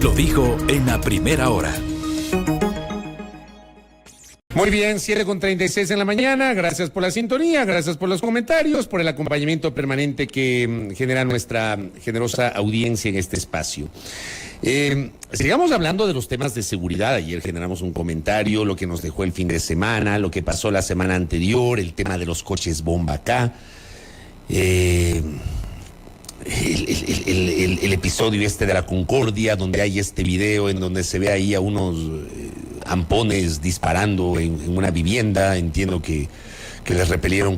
lo dijo en la primera hora. Muy bien, 7:36 en la mañana. Gracias por la sintonía, gracias por los comentarios, por el acompañamiento permanente que genera nuestra generosa audiencia en este espacio. Sigamos hablando de los temas de seguridad. Ayer generamos un comentario, lo que nos dejó el fin de semana, lo que pasó la semana anterior, el tema de los coches bomba acá. El episodio este de la Concordia, donde hay este video en donde se ve ahí a unos ampones disparando en una vivienda. Entiendo que les repelieron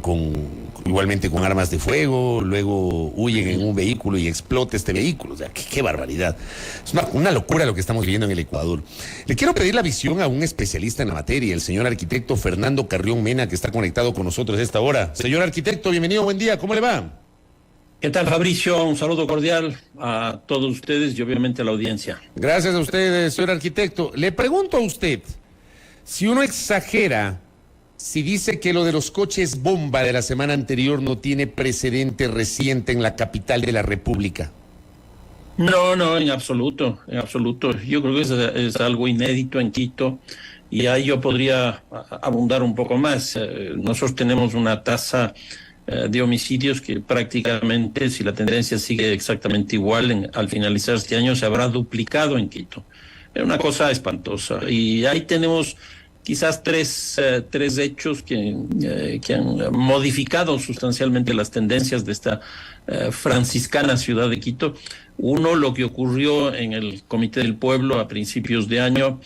igualmente con armas de fuego, luego huyen en un vehículo y explota este vehículo. O sea, qué barbaridad. Es una locura lo que estamos viviendo en el Ecuador. Le quiero pedir la visión a un especialista en la materia, el señor arquitecto Fernando Carrión Mena, que está conectado con nosotros a esta hora. Señor arquitecto, bienvenido, buen día, ¿cómo le va? ¿Qué tal, Fabricio? Un saludo cordial a todos ustedes y obviamente a la audiencia. Gracias a usted, señor arquitecto. Le pregunto a usted, si uno exagera, si dice que lo de los coches bomba de la semana anterior no tiene precedente reciente en la capital de la República. No, en absoluto. Yo creo que es algo inédito en Quito y ahí yo podría abundar un poco más. Nosotros tenemos una tasa de homicidios que prácticamente, si la tendencia sigue exactamente igual, al finalizar este año se habrá duplicado en Quito. Es una cosa espantosa. Y ahí tenemos quizás tres hechos que han modificado sustancialmente las tendencias de esta franciscana ciudad de Quito. Uno, lo que ocurrió en el Comité del Pueblo a principios de año,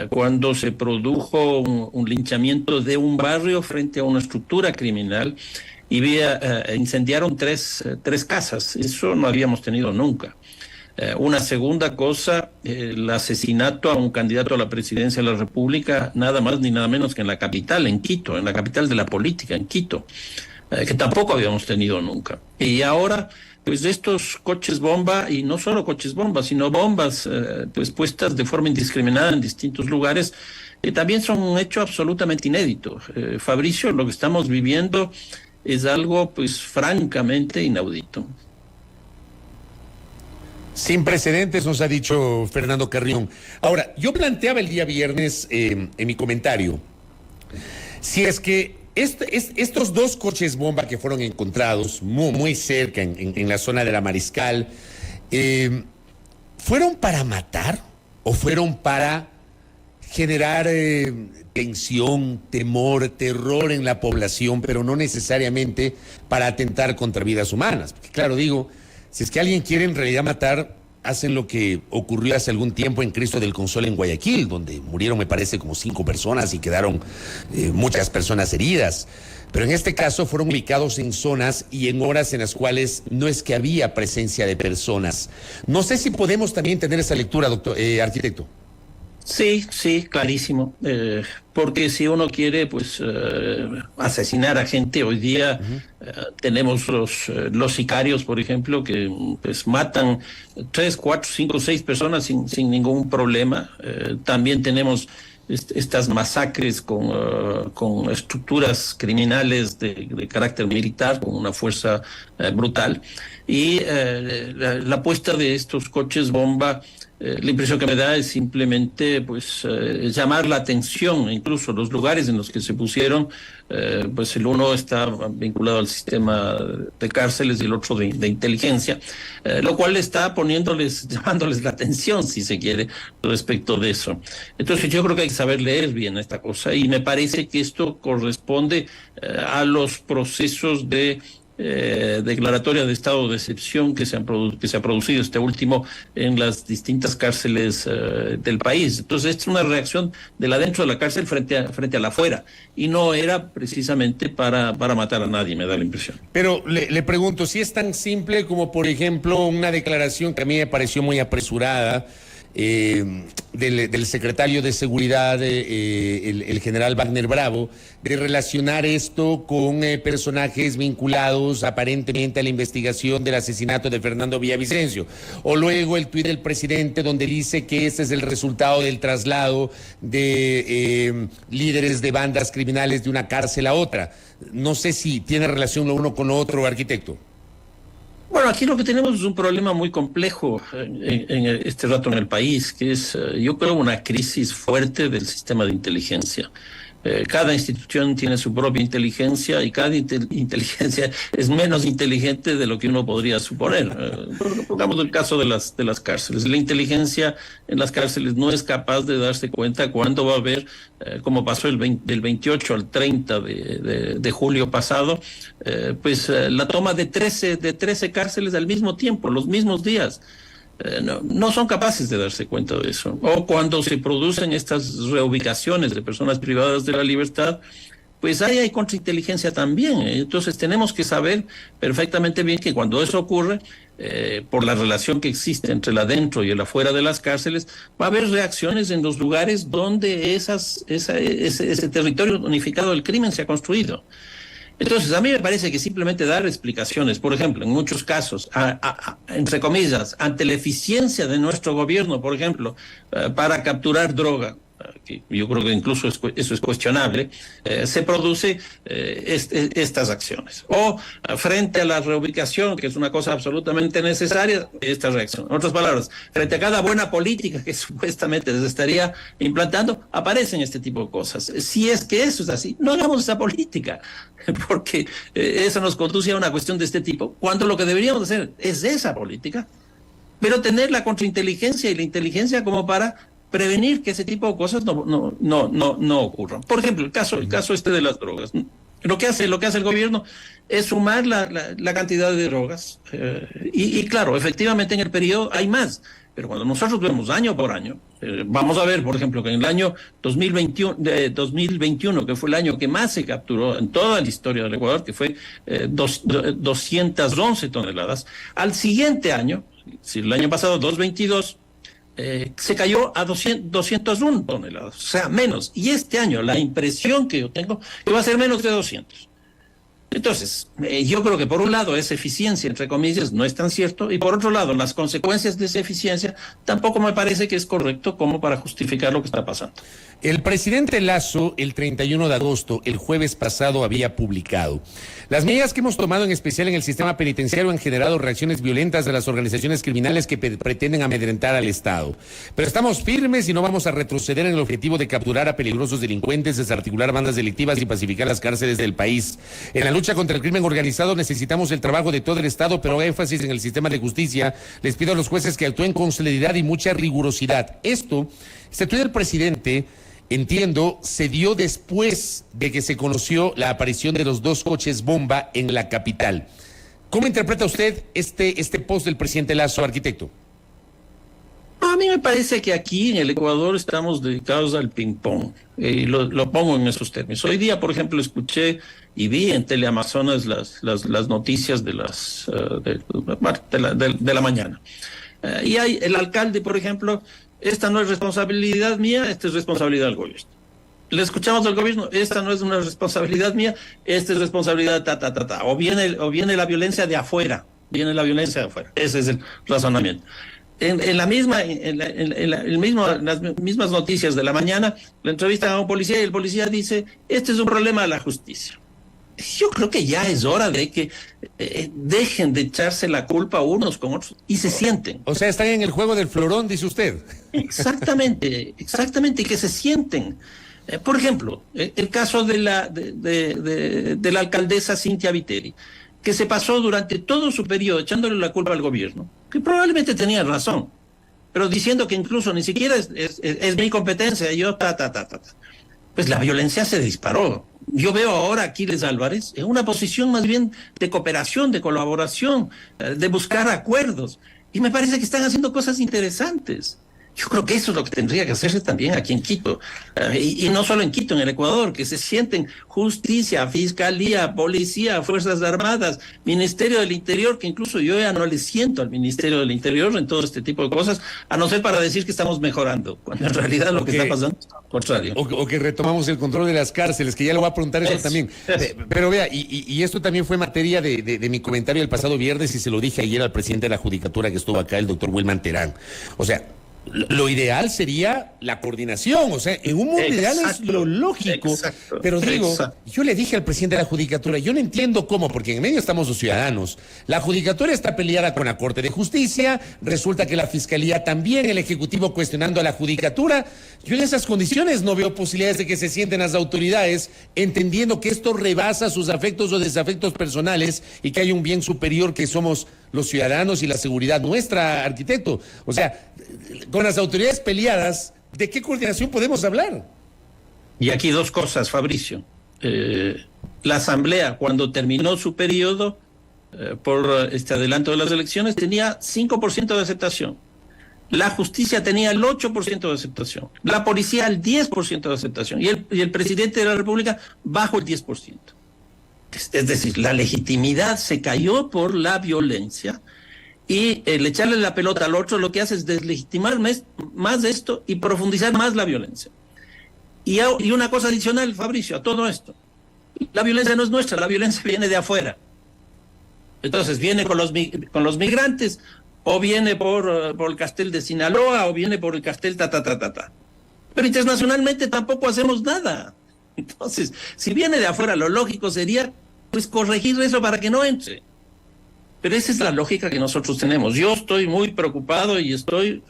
cuando se produjo un linchamiento de un barrio frente a una estructura criminal y incendiaron tres casas. Eso no habíamos tenido nunca. Una segunda cosa, el asesinato a un candidato a la presidencia de la República, nada más ni nada menos que en la capital, en Quito, en la capital de la política, en Quito, que tampoco habíamos tenido nunca. Y ahora, pues estos coches bomba, y no solo coches bomba, sino bombas pues puestas de forma indiscriminada en distintos lugares, también son un hecho absolutamente inédito. Fabricio, lo que estamos viviendo es algo pues francamente inaudito. Sin precedentes, nos ha dicho Fernando Carrión. Ahora, yo planteaba el día viernes en mi comentario, si es que estos dos coches bomba que fueron encontrados muy cerca en la zona de la Mariscal, ¿fueron para matar o fueron para generar tensión, temor, terror en la población, pero no necesariamente para atentar contra vidas humanas? Porque claro, digo, si es que alguien quiere en realidad matar, hacen lo que ocurrió hace algún tiempo en Cristo del Consol en Guayaquil, donde murieron, me parece, como 5 personas y quedaron muchas personas heridas. Pero en este caso fueron ubicados en zonas y en horas en las cuales no es que había presencia de personas. No sé si podemos también tener esa lectura, doctor, arquitecto. Sí, clarísimo. Porque si uno quiere, pues, asesinar a gente, hoy día tenemos los sicarios, por ejemplo, que pues matan 3, 4, 5, 6 personas sin ningún problema. También tenemos estas masacres con estructuras criminales de carácter militar, con una fuerza brutal. Y la puesta de estos coches bomba, la impresión que me da es simplemente pues llamar la atención. Incluso los lugares en los que se pusieron, pues el uno está vinculado al sistema de cárceles y el otro de inteligencia, lo cual está llamándoles la atención, si se quiere, respecto de eso. Entonces yo creo que hay que saber leer bien esta cosa, y me parece que esto corresponde a los procesos de declaratoria de estado de excepción que se ha producido este último en las distintas cárceles del país. Entonces, esta es una reacción de la dentro de la cárcel frente a la afuera, y no era precisamente para matar a nadie, me da la impresión. Pero le pregunto, si es tan simple como, por ejemplo, una declaración que a mí me pareció muy apresurada, del secretario de Seguridad, el general Wagner Bravo, de relacionar esto con personajes vinculados aparentemente a la investigación del asesinato de Fernando Villavicencio. O luego el tuit del presidente donde dice que ese es el resultado del traslado de líderes de bandas criminales de una cárcel a otra. No sé si tiene relación lo uno con lo otro, arquitecto. Bueno, aquí lo que tenemos es un problema muy complejo en este rato en el país, que es, yo creo, una crisis fuerte del sistema de inteligencia. Cada institución tiene su propia inteligencia y cada inteligencia es menos inteligente de lo que uno podría suponer. Pongamos el caso de las cárceles. La inteligencia en las cárceles no es capaz de darse cuenta cuándo va a haber, como pasó del 28 al 30 de julio pasado, la toma de 13 cárceles al mismo tiempo, los mismos días. No son capaces de darse cuenta de eso. O cuando se producen estas reubicaciones de personas privadas de la libertad, pues ahí hay contrainteligencia también. Entonces tenemos que saber perfectamente bien que cuando eso ocurre, por la relación que existe entre el adentro y el afuera de las cárceles, va a haber reacciones en los lugares donde ese territorio unificado del crimen se ha construido. Entonces, a mí me parece que simplemente dar explicaciones, por ejemplo, en muchos casos, entre comillas, ante la eficiencia de nuestro gobierno, por ejemplo, para capturar droga, que yo creo que incluso eso es cuestionable, se produce estas acciones. O frente a la reubicación, que es una cosa absolutamente necesaria, esta reacción. En otras palabras, frente a cada buena política que supuestamente se estaría implantando, aparecen este tipo de cosas. Si es que eso es así, no hagamos esa política, porque eso nos conduce a una cuestión de este tipo, cuando lo que deberíamos hacer es esa política, pero tener la contrainteligencia y la inteligencia como para prevenir que ese tipo de cosas no ocurran. Por ejemplo, el caso este de las drogas. Lo que hace el gobierno es sumar la cantidad de drogas. Y claro, efectivamente en el periodo hay más. Pero cuando nosotros vemos año por año, vamos a ver, por ejemplo, que en el año 2021, que fue el año que más se capturó en toda la historia del Ecuador, que fue 211 toneladas, al siguiente año, si el año pasado 222, se cayó a 201 toneladas, o sea, menos. Y este año la impresión que yo tengo que va a ser menos de 200. Entonces, yo creo que por un lado esa eficiencia, entre comillas, no es tan cierto, y por otro lado, las consecuencias de esa eficiencia tampoco me parece que es correcto como para justificar lo que está pasando. El presidente Lasso, el 31 de agosto, el jueves pasado, había publicado: las medidas que hemos tomado, en especial en el sistema penitenciario, han generado reacciones violentas de las organizaciones criminales que pretenden amedrentar al Estado. Pero estamos firmes y no vamos a retroceder en el objetivo de capturar a peligrosos delincuentes, desarticular bandas delictivas y pacificar las cárceles del país. En la lucha contra el crimen organizado necesitamos el trabajo de todo el Estado, pero énfasis en el sistema de justicia. Les pido a los jueces que actúen con celeridad y mucha rigurosidad. Este tuit del presidente, entiendo, se dio después de que se conoció la aparición de los 2 coches bomba en la capital. ¿Cómo interpreta usted este post del presidente Lasso, arquitecto? A mí me parece que aquí en el Ecuador estamos dedicados al ping-pong, y lo pongo en esos términos. Hoy día, por ejemplo, escuché y vi en Teleamazonas las noticias de la mañana. Y hay el alcalde, por ejemplo: esta no es responsabilidad mía, esta es responsabilidad del gobierno. Le escuchamos al gobierno: esta no es una responsabilidad mía, esta es responsabilidad O viene la violencia de afuera, Ese es el razonamiento. En las mismas noticias de la mañana, le entrevistan a un policía y el policía dice: este es un problema de la justicia. Yo creo que ya es hora de que dejen de echarse la culpa unos con otros y se sienten. O sea, están en el juego del florón, dice usted. Exactamente, y que se sienten. Por ejemplo, el caso de la alcaldesa Cynthia Viteri, que se pasó durante todo su periodo echándole la culpa al gobierno, que probablemente tenía razón, pero diciendo que incluso ni siquiera es mi competencia, pues la violencia se disparó. Yo veo ahora a Aquiles Álvarez en una posición más bien de cooperación, de colaboración, de buscar acuerdos, y me parece que están haciendo cosas interesantes. Yo creo que eso es lo que tendría que hacerse también aquí en Quito, y no solo en Quito, en el Ecuador, que se sienten justicia, fiscalía, policía, fuerzas armadas, Ministerio del Interior, que incluso yo ya no le siento al Ministerio del Interior en todo este tipo de cosas, a no ser para decir que estamos mejorando, cuando en realidad lo que está pasando es lo contrario. O que retomamos el control de las cárceles, que ya le voy a preguntar eso también. Pero vea, y esto también fue materia de mi comentario el pasado viernes, y se lo dije ayer al presidente de la Judicatura que estuvo acá, el doctor Wilman Terán. O sea, Lo ideal sería la coordinación, o sea, en un mundo ideal es lo lógico. Exacto, pero digo, exacto. yo le dije al presidente de la Judicatura, yo no entiendo cómo, porque en medio estamos los ciudadanos. La Judicatura está peleada con la Corte de Justicia, resulta que la Fiscalía también, el Ejecutivo cuestionando a la Judicatura. Yo en esas condiciones no veo posibilidades de que se sienten las autoridades, entendiendo que esto rebasa sus afectos o desafectos personales y que hay un bien superior que somos los ciudadanos y la seguridad nuestra, arquitecto. O sea, con las autoridades peleadas, ¿de qué coordinación podemos hablar? Y aquí dos cosas, Fabricio. La Asamblea, cuando terminó su periodo por este adelanto de las elecciones, tenía 5% de aceptación. La justicia tenía el 8% de aceptación. La policía el 10% de aceptación. Y el presidente de la República bajo el 10%. Es decir, la legitimidad se cayó por la violencia. Y el echarle la pelota al otro lo que hace es deslegitimar más de esto y profundizar más la violencia. Y una cosa adicional, Fabricio, a todo esto. La violencia no es nuestra, la violencia viene de afuera. Entonces viene con los migrantes, o viene por el Castel de Sinaloa, o viene por el Castel ta. Pero internacionalmente tampoco hacemos nada. Entonces, si viene de afuera, lo lógico sería pues corregir eso para que no entre. Pero esa es la lógica que nosotros tenemos. Yo estoy muy preocupado y estoy,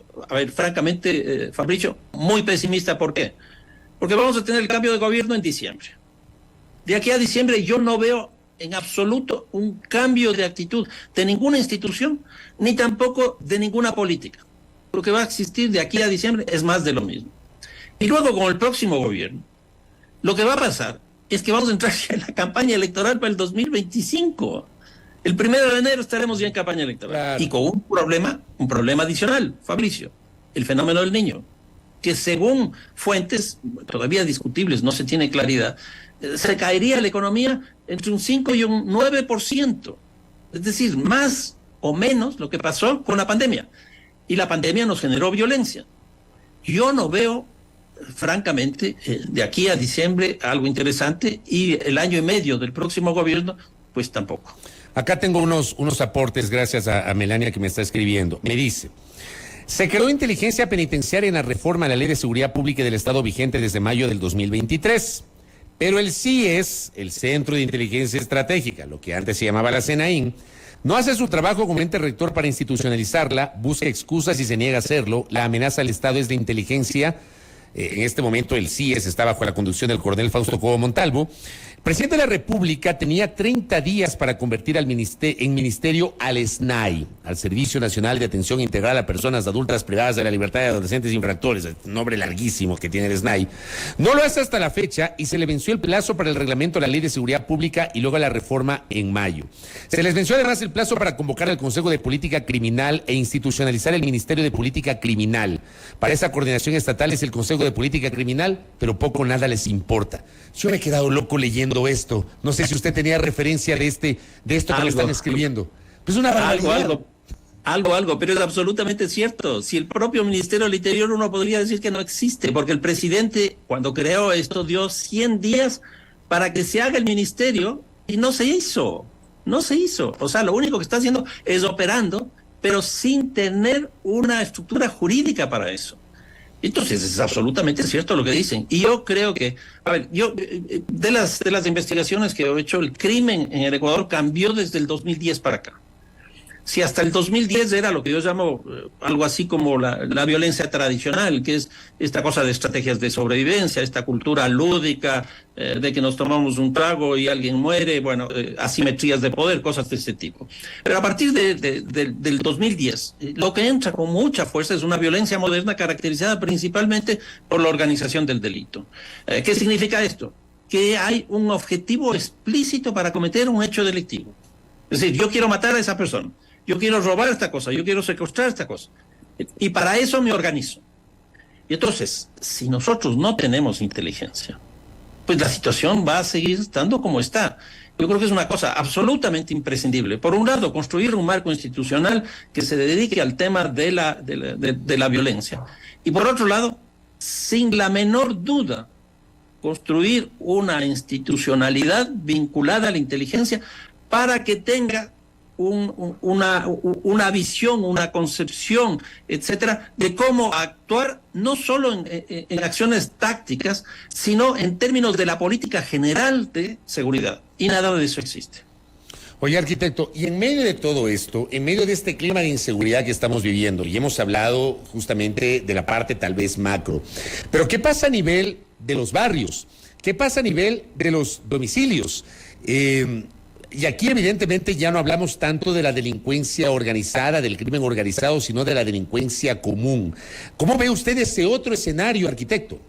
francamente, Fabricio, muy pesimista. ¿Por qué? Porque vamos a tener el cambio de gobierno en diciembre. De aquí a diciembre yo no veo en absoluto un cambio de actitud de ninguna institución, ni tampoco de ninguna política. Lo que va a existir de aquí a diciembre es más de lo mismo. Y luego con el próximo gobierno, lo que va a pasar es que vamos a entrar ya en la campaña electoral para el 2025. El 1 de enero estaremos ya en campaña electoral. Claro. Y con un problema adicional, Fabricio, el fenómeno del Niño, que según fuentes todavía discutibles, no se tiene claridad, se caería la economía entre un 5 y un 9%. Es decir, más o menos lo que pasó con la pandemia. Y la pandemia nos generó violencia. Yo no veo, francamente, de aquí a diciembre algo interesante, y el año y medio del próximo gobierno, pues tampoco. Acá tengo unos aportes gracias a Melania que me está escribiendo. Me dice: se creó inteligencia penitenciaria en la reforma a la Ley de Seguridad Pública del Estado vigente desde mayo del 2023. Pero el CIES, el Centro de Inteligencia Estratégica, lo que antes se llamaba la CENAIN, no hace su trabajo como ente rector para institucionalizarla, busca excusas y se niega a hacerlo. La amenaza al Estado es de inteligencia. En este momento el CIES está bajo la conducción del coronel Fausto Cobo Montalvo. El presidente de la República tenía 30 días para convertir en ministerio al SNAI, al Servicio Nacional de Atención Integral a Personas Adultas Privadas de la Libertad de Adolescentes Infractores, el nombre larguísimo que tiene el SNAI. No lo hace hasta la fecha y se le venció el plazo para el reglamento de la Ley de Seguridad Pública y luego la reforma en mayo. Se les venció además el plazo para convocar al Consejo de Política Criminal e institucionalizar el Ministerio de Política Criminal. Para esa coordinación estatal es el Consejo de Política Criminal, pero poco o nada les importa. Yo me he quedado loco leyendo esto. No sé si usted tenía referencia de esto que me están escribiendo. Pues una barbaridad. Algo, pero es absolutamente cierto. Si el propio Ministerio del Interior uno podría decir que no existe, porque el presidente, cuando creó esto, dio 100 días para que se haga el ministerio y no se hizo. No se hizo. O sea, lo único que está haciendo es operando, pero sin tener una estructura jurídica para eso. Entonces es absolutamente cierto lo que dicen. Y yo creo que, de las investigaciones que he hecho, el crimen en el Ecuador cambió desde el 2010 para acá. Si hasta el 2010 era lo que yo llamo algo así como la violencia tradicional, que es esta cosa de estrategias de sobrevivencia, esta cultura lúdica de que nos tomamos un trago y alguien muere, asimetrías de poder, cosas de este tipo. Pero a partir del 2010, lo que entra con mucha fuerza es una violencia moderna caracterizada principalmente por la organización del delito. ¿Qué significa esto? Que hay un objetivo explícito para cometer un hecho delictivo. Es decir, yo quiero matar a esa persona. Yo quiero robar esta cosa, yo quiero secuestrar esta cosa. Y para eso me organizo. Y entonces, si nosotros no tenemos inteligencia, pues la situación va a seguir estando como está. Yo creo que es una cosa absolutamente imprescindible. Por un lado, construir un marco institucional que se dedique al tema de la violencia. Y por otro lado, sin la menor duda, construir una institucionalidad vinculada a la inteligencia para que tenga una visión, una concepción, etcétera, de cómo actuar no solo en acciones tácticas, sino en términos de la política general de seguridad. Y nada de eso existe. Oye, arquitecto, y en medio de todo esto, en medio de este clima de inseguridad que estamos viviendo, y hemos hablado justamente de la parte tal vez macro, pero ¿qué pasa a nivel de los barrios? ¿Qué pasa a nivel de los domicilios? Y aquí evidentemente ya no hablamos tanto de la delincuencia organizada, del crimen organizado, sino de la delincuencia común. ¿Cómo ve usted ese otro escenario, arquitecto?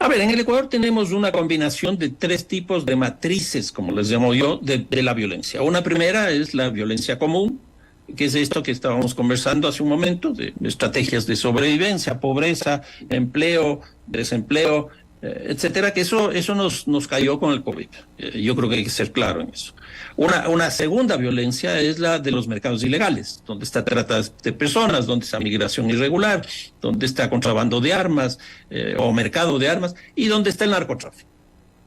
A ver, en el Ecuador tenemos una combinación de 3 tipos de matrices, como les llamo yo, de la violencia. Una primera es la violencia común, que es esto que estábamos conversando hace un momento, de estrategias de sobrevivencia, pobreza, empleo, desempleo, etcétera, que eso nos cayó con el COVID. Yo creo que hay que ser claro en eso. Una segunda violencia es la de los mercados ilegales, donde está trata de personas, donde está migración irregular, donde está contrabando de armas o mercado de armas y donde está el narcotráfico.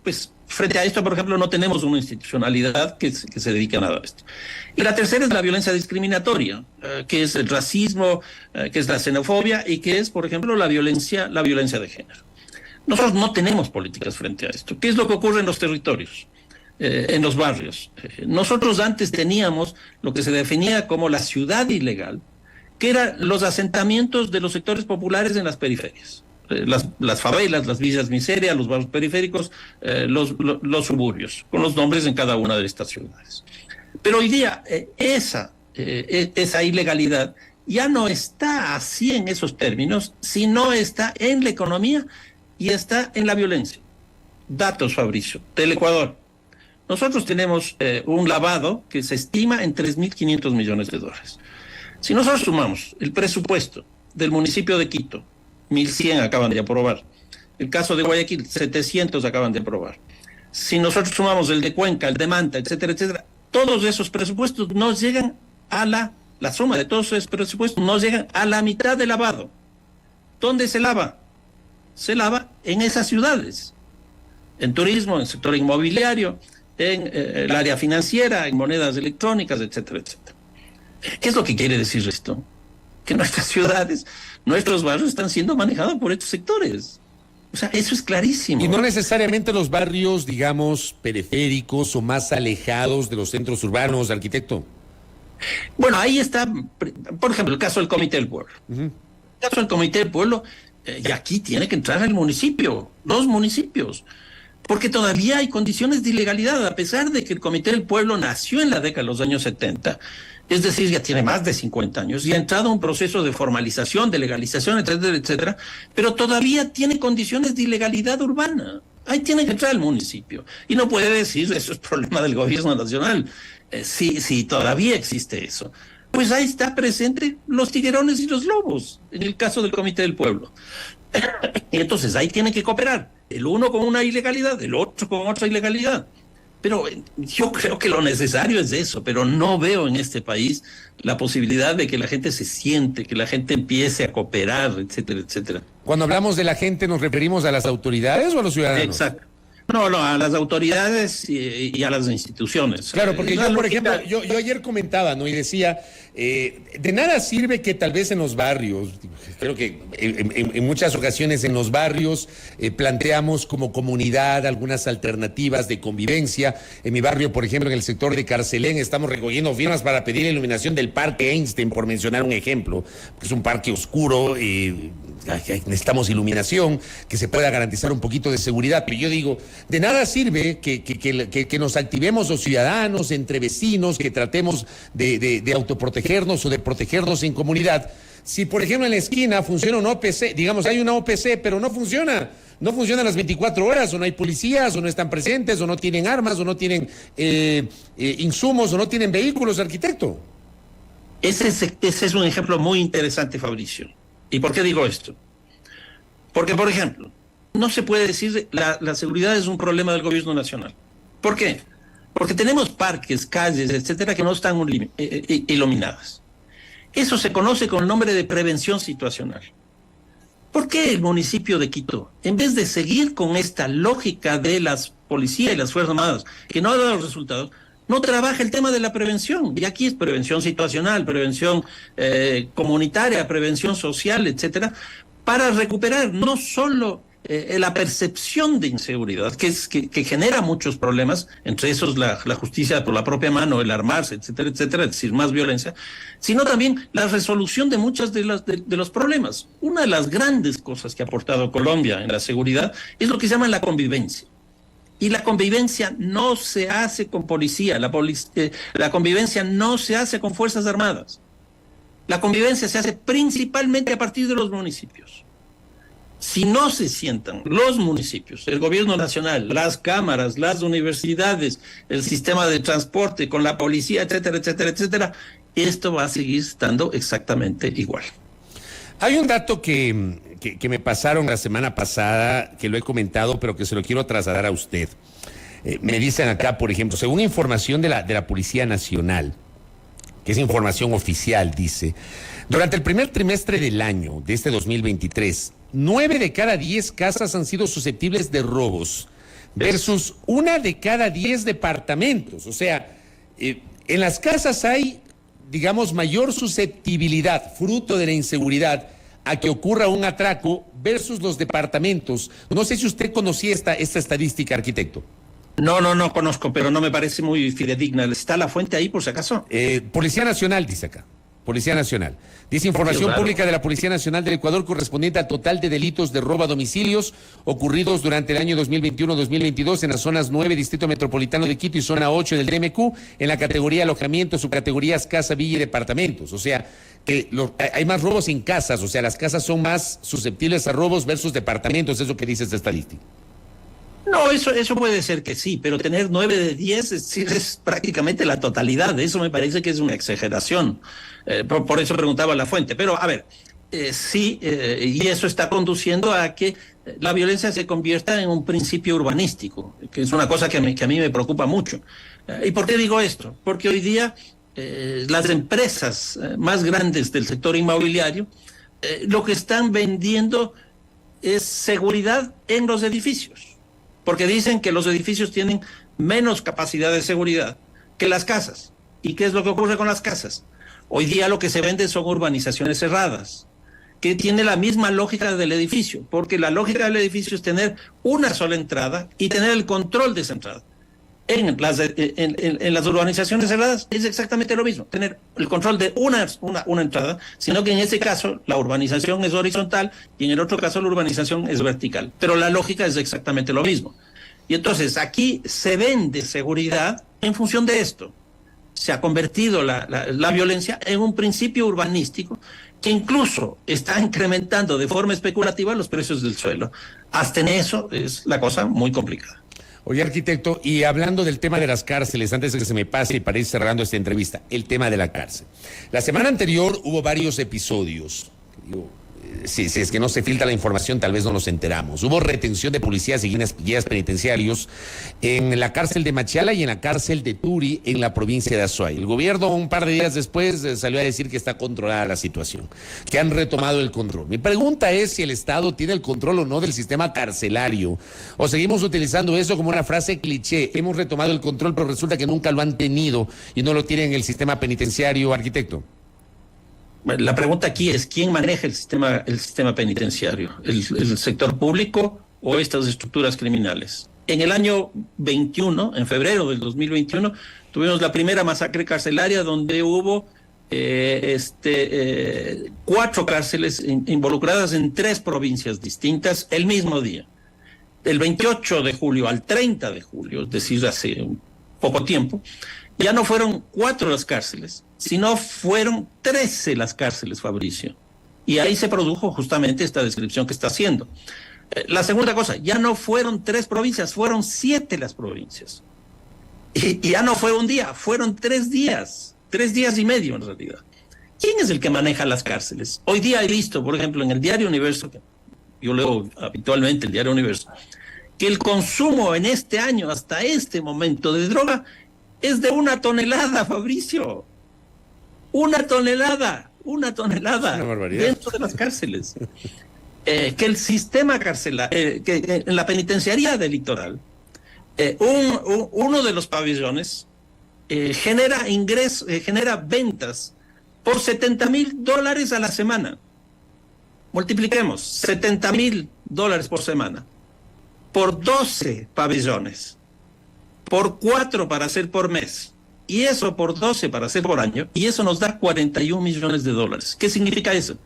Pues frente a esto, por ejemplo, no tenemos una institucionalidad que se dedique a nada de esto. Y la tercera es la violencia discriminatoria, que es el racismo, que es la xenofobia y que es, por ejemplo, la violencia de género. Nosotros no tenemos políticas frente a esto. ¿Qué es lo que ocurre en los territorios, en los barrios? Nosotros antes teníamos lo que se definía como la ciudad ilegal, que eran los asentamientos de los sectores populares en las periferias. Las favelas, las villas miseria, los barrios periféricos, los suburbios, con los nombres en cada una de estas ciudades. Pero hoy día esa ilegalidad ya no está así en esos términos, sino está en la economía y está en la violencia. Datos, Fabricio, del Ecuador. Nosotros tenemos un lavado que se estima en 3.500 millones de dólares. Si nosotros sumamos el presupuesto del municipio de Quito, 1.100 acaban de aprobar. El caso de Guayaquil, 700 acaban de aprobar. Si nosotros sumamos el de Cuenca, el de Manta, etcétera, etcétera, todos esos presupuestos nos llegan a la suma de todos esos presupuestos nos llegan a la mitad del lavado. ¿Dónde se lava? Se lava en esas ciudades, en turismo, en sector inmobiliario, en el área financiera, en monedas electrónicas, etcétera, etcétera. ¿Qué es lo que quiere decir esto? Que nuestras ciudades, nuestros barrios están siendo manejados por estos sectores. O sea, eso es clarísimo. Y no necesariamente los barrios, digamos, periféricos o más alejados de los centros urbanos, arquitecto. Bueno, ahí está, por ejemplo, el caso del Comité del Pueblo. El caso del Comité del Pueblo, y aquí tiene que entrar el municipio, los municipios, porque todavía hay condiciones de ilegalidad, a pesar de que el Comité del Pueblo nació en la década de los años 70, es decir, ya tiene más de 50 años y ha entrado a un proceso de formalización, de legalización, etcétera, etcétera, pero todavía tiene condiciones de ilegalidad urbana. Ahí tiene que entrar el municipio. Y no puede decir, eso es problema del gobierno nacional. Si todavía existe eso. Pues ahí está presente los tiguerones y los lobos, en el caso del Comité del Pueblo. Y entonces ahí tiene que cooperar, el uno con una ilegalidad, el otro con otra ilegalidad. Pero yo creo que lo necesario es eso, pero no veo en este país la posibilidad de que la gente se siente, que la gente empiece a cooperar, etcétera, etcétera. Cuando hablamos de la gente, ¿nos referimos a las autoridades o a los ciudadanos? Exacto. No, a las autoridades y a las instituciones. Claro, porque yo, por ejemplo, yo ayer comentaba, ¿no? Y decía, de nada sirve que tal vez en los barrios, creo que en muchas ocasiones en los barrios planteamos como comunidad algunas alternativas de convivencia. En mi barrio, por ejemplo, en el sector de Carcelén, estamos recogiendo firmas para pedir la iluminación del Parque Einstein, por mencionar un ejemplo, que es un parque oscuro, necesitamos iluminación, que se pueda garantizar un poquito de seguridad. Pero yo digo, de nada sirve que nos activemos los ciudadanos, entre vecinos, que tratemos de autoprotegernos o de protegernos en comunidad. Si, por ejemplo, en la esquina funciona una OPC, digamos, hay una OPC, pero no funciona las 24 horas, o no hay policías, o no están presentes, o no tienen armas, o no tienen insumos, o no tienen vehículos, arquitecto. Ese es un ejemplo muy interesante, Fabricio. ¿Y por qué digo esto? Porque, por ejemplo, no se puede decir la seguridad es un problema del gobierno nacional. ¿Por qué? Porque tenemos parques, calles, etcétera, que no están iluminadas. Eso se conoce con el nombre de prevención situacional. ¿Por qué el municipio de Quito, en vez de seguir con esta lógica de las policías y las Fuerzas Armadas, que no ha dado resultados, no trabaja el tema de la prevención. Y aquí es prevención situacional, prevención comunitaria, prevención social, etcétera, para recuperar no solo la percepción de inseguridad, que genera muchos problemas, entre esos la justicia por la propia mano, el armarse, etcétera, etcétera, es decir, más violencia, sino también la resolución de muchos de los problemas. Una de las grandes cosas que ha aportado Colombia en la seguridad es lo que se llama la convivencia. Y la convivencia no se hace con policía, la convivencia no se hace con fuerzas armadas. La convivencia se hace principalmente a partir de los municipios. Si no se sientan los municipios, el gobierno nacional, las cámaras, las universidades, el sistema de transporte con la policía, etcétera, etcétera, etcétera, esto va a seguir estando exactamente igual. Hay un dato que me pasaron la semana pasada, que lo he comentado, pero que se lo quiero trasladar a usted. Me dicen acá, por ejemplo, según información de la Policía Nacional, que es información oficial, dice, durante el primer trimestre del año, de este 2023, 9 de cada 10 casas han sido susceptibles de robos, versus 1 de cada 10 departamentos. O sea, en las casas hay, digamos, mayor susceptibilidad, fruto de la inseguridad, a que ocurra un atraco versus los departamentos. No sé si usted conocía esta estadística, arquitecto. No conozco, pero no me parece muy fidedigna. ¿Está la fuente ahí, por si acaso? Policía Nacional, dice acá. Policía Nacional. Dice información pública de la Policía Nacional del Ecuador correspondiente al total de delitos de robo a domicilios ocurridos durante el año 2021-2022 en las zonas 9, Distrito Metropolitano de Quito, y zona 8 del DMQ, en la categoría alojamiento, subcategorías casa, villa y departamentos. O sea, que hay más robos en casas, o sea, las casas son más susceptibles a robos versus departamentos, es lo que dice esta estadística. No, eso puede ser que sí, pero tener 9 de 10 es prácticamente la totalidad. Eso me parece que es una exageración. Por eso preguntaba la fuente. Pero, a ver, sí, y eso está conduciendo a que la violencia se convierta en un principio urbanístico, que es una cosa que a mí me preocupa mucho. ¿Y por qué digo esto? Porque hoy día las empresas más grandes del sector inmobiliario lo que están vendiendo es seguridad en los edificios. Porque dicen que los edificios tienen menos capacidad de seguridad que las casas. ¿Y qué es lo que ocurre con las casas? Hoy día lo que se vende son urbanizaciones cerradas, que tiene la misma lógica del edificio, porque la lógica del edificio es tener una sola entrada y tener el control de esa entrada. En las urbanizaciones cerradas es exactamente lo mismo, tener el control de una entrada, sino que en ese caso la urbanización es horizontal y en el otro caso la urbanización es vertical. Pero la lógica es exactamente lo mismo. Y entonces aquí se vende seguridad en función de esto. Se ha convertido la violencia en un principio urbanístico que incluso está incrementando de forma especulativa los precios del suelo. Hasta en eso es la cosa muy complicada. Oye, arquitecto, y hablando del tema de las cárceles, antes de que se me pase y para ir cerrando esta entrevista, el tema de la cárcel. La semana anterior hubo varios episodios. Si es que no se filtra la información, tal vez no nos enteramos. Hubo retención de policías y guías penitenciarios en la cárcel de Machala y en la cárcel de Turi, en la provincia de Azuay. El gobierno, un par de días después, salió a decir que está controlada la situación, que han retomado el control. Mi pregunta es si el Estado tiene el control o no del sistema carcelario, o seguimos utilizando eso como una frase cliché. Hemos retomado el control, pero resulta que nunca lo han tenido y no lo tienen en el sistema penitenciario, arquitecto. La pregunta aquí es, ¿quién maneja el sistema penitenciario? ¿El sector público o estas estructuras criminales? En el año 21, en febrero del 2021, tuvimos la primera masacre carcelaria donde hubo 4 cárceles involucradas en 3 provincias distintas el mismo día. Del 28 de julio al 30 de julio, es decir, hace poco tiempo, ya no fueron 4 las cárceles, sino fueron 13 las cárceles, Fabricio. Y ahí se produjo justamente esta descripción que está haciendo. La segunda cosa, ya no fueron 3 provincias, fueron 7 las provincias. Y ya no fue un día, fueron 3 días, 3 días y medio en realidad. ¿Quién es el que maneja las cárceles? Hoy día he visto, por ejemplo, en el Diario Universo, que yo leo habitualmente el Diario Universo, que el consumo en este año, hasta este momento, de droga es de 1 tonelada, Fabricio. 1 tonelada dentro de las cárceles. Que el sistema carcelario, que en la penitenciaría del litoral, uno de los pabellones genera ingresos, genera ventas por $70,000 a la semana. Multipliquemos $70,000 por semana por 12 pabellones, por 4 para hacer por mes, y eso por 12 para hacer por año, y eso nos da $41 millones. ¿Qué significa eso?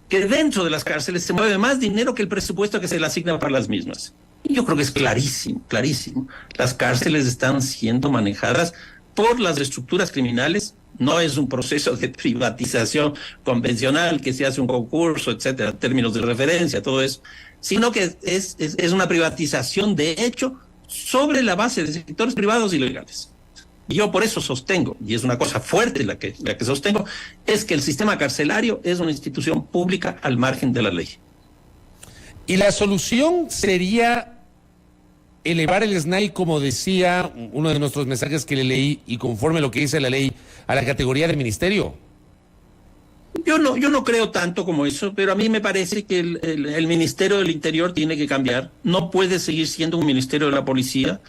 Que dentro de las cárceles se mueve más dinero que el presupuesto que se le asigna para las mismas. Y yo creo que es clarísimo, clarísimo. Las cárceles están siendo manejadas por las estructuras criminales. No es un proceso de privatización convencional que se hace un concurso, etcétera, términos de referencia, todo eso, sino que es una privatización de hecho sobre la base de sectores privados y legales. Y yo por eso sostengo, y es una cosa fuerte la que sostengo, es que el sistema carcelario es una institución pública al margen de la ley. Y la solución sería elevar el SNAI, como decía uno de nuestros mensajes que le leí, y conforme lo que dice la ley, a la categoría de ministerio. Yo no creo tanto como eso, pero a mí me parece que el Ministerio del Interior tiene que cambiar. No puede seguir siendo un Ministerio de la Policía.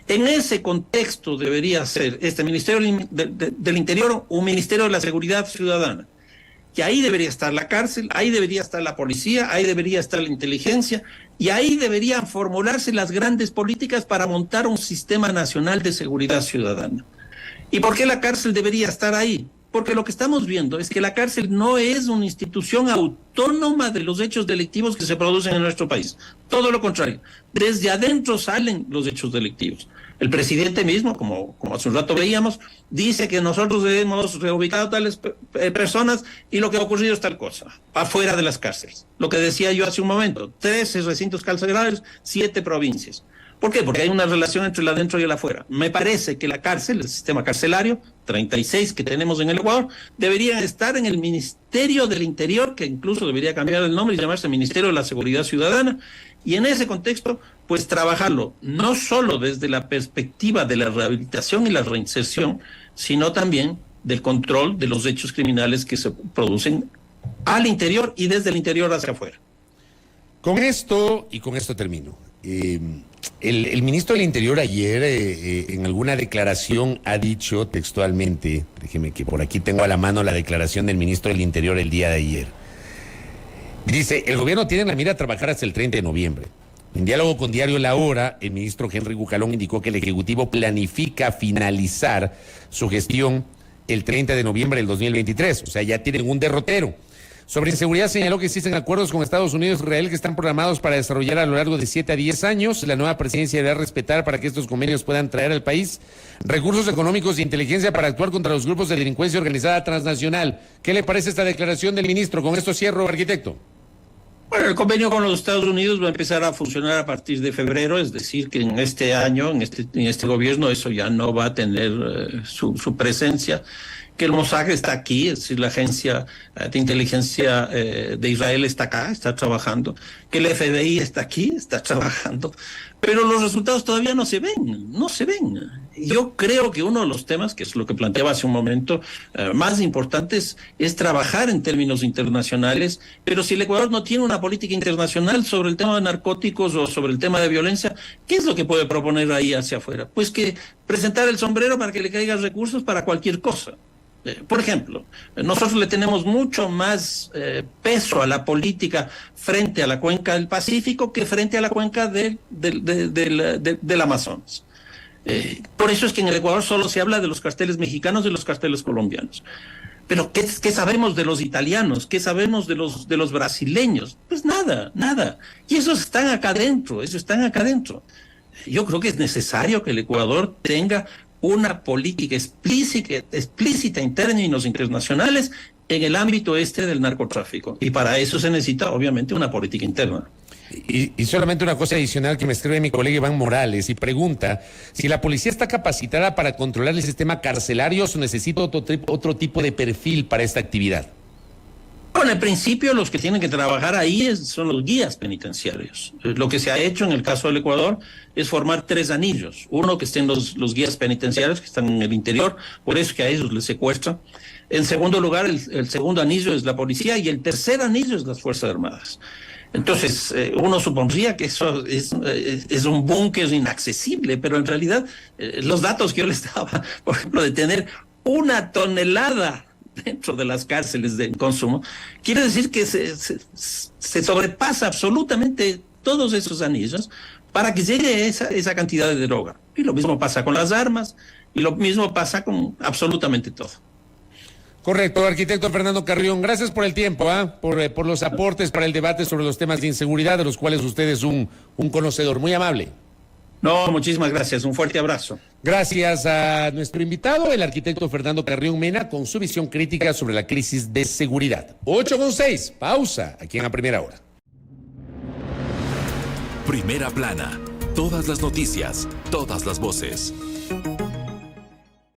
En ese contexto debería ser este Ministerio del Interior un Ministerio de la Seguridad Ciudadana. Que ahí debería estar la cárcel, ahí debería estar la policía, ahí debería estar la inteligencia, y ahí deberían formularse las grandes políticas para montar un sistema nacional de seguridad ciudadana. ¿Y por qué la cárcel debería estar ahí? Porque lo que estamos viendo es que la cárcel no es una institución autónoma de los hechos delictivos que se producen en nuestro país. Todo lo contrario. Desde adentro salen los hechos delictivos. El presidente mismo, como hace un rato veíamos, dice que nosotros hemos reubicado tales personas y lo que ha ocurrido es tal cosa, afuera de las cárceles. Lo que decía yo hace un momento, 13 recintos carcelarios, 7 provincias. ¿Por qué? Porque hay una relación entre el adentro y el afuera. Me parece que la cárcel, el sistema carcelario, 36 que tenemos en el Ecuador, deberían estar en el Ministerio del Interior, que incluso debería cambiar el nombre y llamarse Ministerio de la Seguridad Ciudadana, y en ese contexto, pues trabajarlo no solo desde la perspectiva de la rehabilitación y la reinserción, sino también del control de los hechos criminales que se producen al interior y desde el interior hacia afuera. Con esto termino. El ministro del Interior ayer en alguna declaración ha dicho textualmente, déjeme que por aquí tengo a la mano la declaración del ministro del Interior el día de ayer. Dice, el gobierno tiene en la mira trabajar hasta el 30 de noviembre. En diálogo con Diario La Hora, el ministro Henry Bucalón indicó que el Ejecutivo planifica finalizar su gestión el 30 de noviembre del 2023, o sea, ya tienen un derrotero. Sobre inseguridad señaló que existen acuerdos con Estados Unidos y Israel que están programados para desarrollar a lo largo de 7 a 10 años. La nueva presidencia deberá respetar para que estos convenios puedan traer al país recursos económicos e inteligencia para actuar contra los grupos de delincuencia organizada transnacional. ¿Qué le parece esta declaración del ministro? Con esto cierro, arquitecto. Bueno, el convenio con los Estados Unidos va a empezar a funcionar a partir de febrero, es decir, que en este año, en este gobierno, eso ya no va a tener su presencia. Que el Mossad está aquí, es decir, la agencia de inteligencia de Israel está acá, está trabajando, que el FBI está aquí, está trabajando, pero los resultados todavía no se ven. Yo creo que uno de los temas, que es lo que planteaba hace un momento, más importantes es trabajar en términos internacionales, pero si el Ecuador no tiene una política internacional sobre el tema de narcóticos o sobre el tema de violencia, ¿qué es lo que puede proponer ahí hacia afuera? Pues que presentar el sombrero para que le caigan recursos para cualquier cosa. Por ejemplo, nosotros le tenemos mucho más peso a la política frente a la cuenca del Pacífico que frente a la cuenca del Amazonas. Por eso es que en el Ecuador solo se habla de los carteles mexicanos y los carteles colombianos. Pero ¿qué sabemos de los italianos? ¿Qué sabemos de los brasileños? Pues nada. Y esos están acá adentro, Yo creo que es necesario que el Ecuador tenga una política explícita en términos internacionales en el ámbito del narcotráfico. Y para eso se necesita, obviamente, una política interna. Y solamente una cosa adicional que me escribe mi colega Iván Morales y pregunta si la policía está capacitada para controlar el sistema carcelario o necesita otro tipo de perfil para esta actividad. Bueno, en principio los que tienen que trabajar ahí son los guías penitenciarios. Lo que se ha hecho en el caso del Ecuador es formar 3 anillos. Uno, que estén los guías penitenciarios que están en el interior, por eso que a ellos les secuestran. En segundo lugar, el segundo anillo es la policía y el tercer anillo es las Fuerzas Armadas. Entonces, uno supondría que eso es un búnker inaccesible, pero en realidad los datos que yo les daba, por ejemplo, de tener 1 tonelada dentro de las cárceles de consumo, quiere decir que se sobrepasa absolutamente todos esos anillos para que llegue esa cantidad de droga. Y lo mismo pasa con las armas, y lo mismo pasa con absolutamente todo. Correcto, arquitecto Fernando Carrión, gracias por el tiempo, por los aportes para el debate sobre los temas de inseguridad, de los cuales usted es un conocedor, muy amable. No, muchísimas gracias, un fuerte abrazo. Gracias a nuestro invitado, el arquitecto Fernando Carrión Mena, con su visión crítica sobre la crisis de seguridad. 8:06, pausa, aquí en la primera hora. Primera plana, todas las noticias, todas las voces.